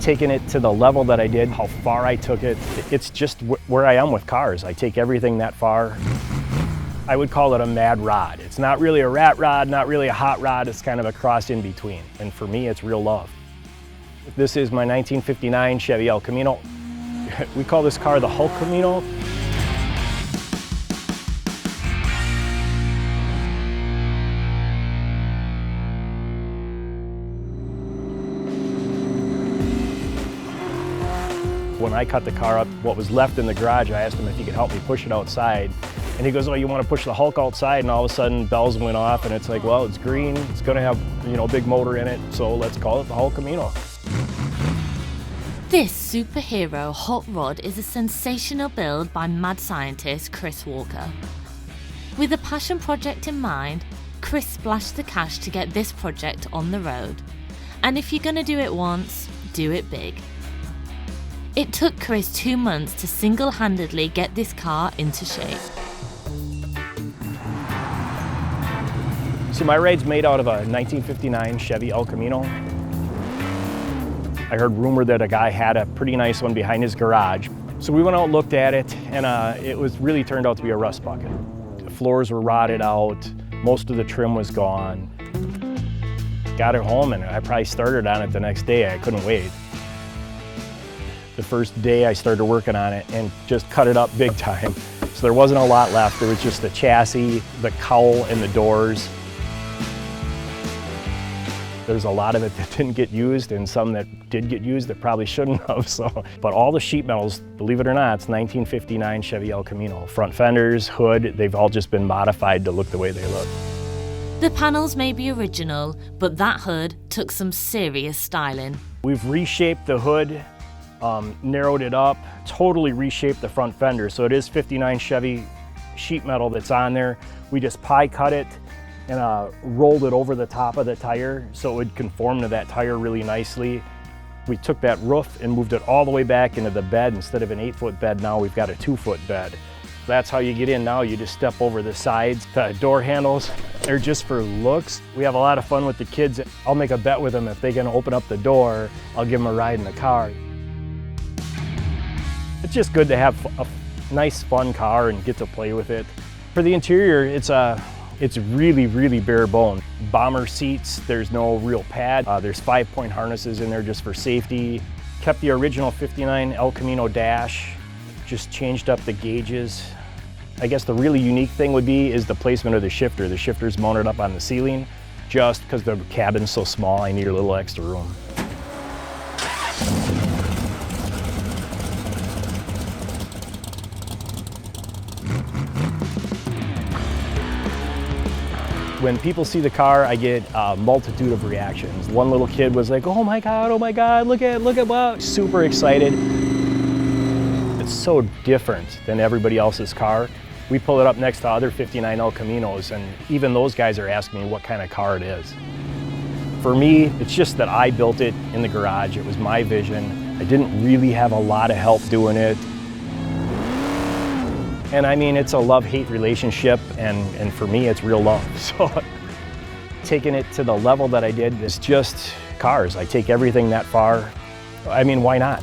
taking it to the level that I did, how far I took it. It's just where I am with cars. I take everything that far. I would call it a mad rod. It's not really a rat rod, not really a hot rod. It's kind of a cross in between. And for me, it's real love. This is my 1959 Chevy El Camino. We call this car the Hulk Camino. When I cut the car up, what was left in the garage, I asked him if he could help me push it outside. And he goes, oh, you want to push the Hulk outside? And all of a sudden, bells went off, and it's like, well, it's green. It's going to have, a big motor in it, so let's call it the Hulk Camino. This superhero hot rod is a sensational build by mad scientist Chris Walker. With a passion project in mind, Chris splashed the cash to get this project on the road. And if you're going to do it once, do it big. It took Chris 2 months to single-handedly get this car into shape. So my ride's made out of a 1959 Chevy El Camino. I heard rumor that a guy had a pretty nice one behind his garage. So we went out and looked at it, and it was really turned out to be a rust bucket. The floors were rotted out, most of the trim was gone. Got it home, and I probably started on it the next day. I couldn't wait. The first day I started working on it and just cut it up big time. So there wasn't a lot left. There was just the chassis, the cowl, and the doors. There's a lot of it that didn't get used and some that did get used that probably shouldn't have. But all the sheet metals, believe it or not, it's 1959 Chevy El Camino. Front fenders, hood, they've all just been modified to look the way they look. The panels may be original, but that hood took some serious styling. We've reshaped the hood, narrowed it up, totally reshaped the front fender. So it is 59 Chevy sheet metal that's on there. We just pie cut it and rolled it over the top of the tire so it would conform to that tire really nicely. We took that roof and moved it all the way back into the bed. Instead of an 8-foot bed, now we've got a 2-foot bed. That's how you get in now. You just step over the sides. The door handles are just for looks. We have a lot of fun with the kids. I'll make a bet with them. If they can open up the door, I'll give them a ride in the car. It's just good to have a nice, fun car and get to play with it. For the interior, it's really, really bare bone. Bomber seats, there's no real pad. There's 5-point harnesses in there just for safety. Kept the original 59 El Camino dash, just changed up the gauges. I guess the really unique thing would be is the placement of the shifter. The shifter's mounted up on the ceiling. Just because the cabin's so small, I need a little extra room. When people see the car, I get a multitude of reactions. One little kid was like, oh my God, look at, wow, super excited. It's so different than everybody else's car. We pull it up next to other 59 El Caminos, and even those guys are asking me what kind of car it is. For me, it's just that I built it in the garage. It was my vision. I didn't really have a lot of help doing it. And I mean, it's a love-hate relationship, and for me, it's real love. So taking it to the level that I did is just cars. I take everything that far. I mean, why not?